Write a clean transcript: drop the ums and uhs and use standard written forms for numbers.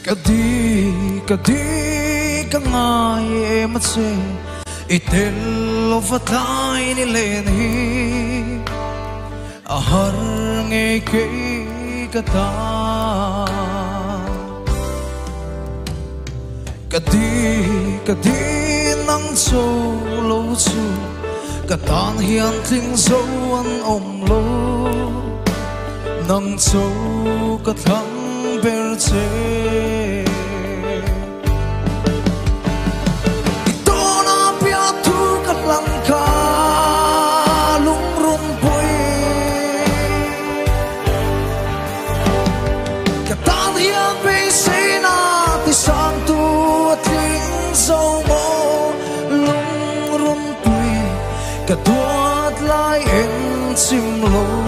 Kadi ka nga matse itel ofatay ni Lenny ahar ngay kay kata Kadi nang solo su katan hian ting so an omlo nang so katang berche langka lung rung pui katan hiang beisina ti sang tu ating so mo lung rung pui kaduat lai en sim lo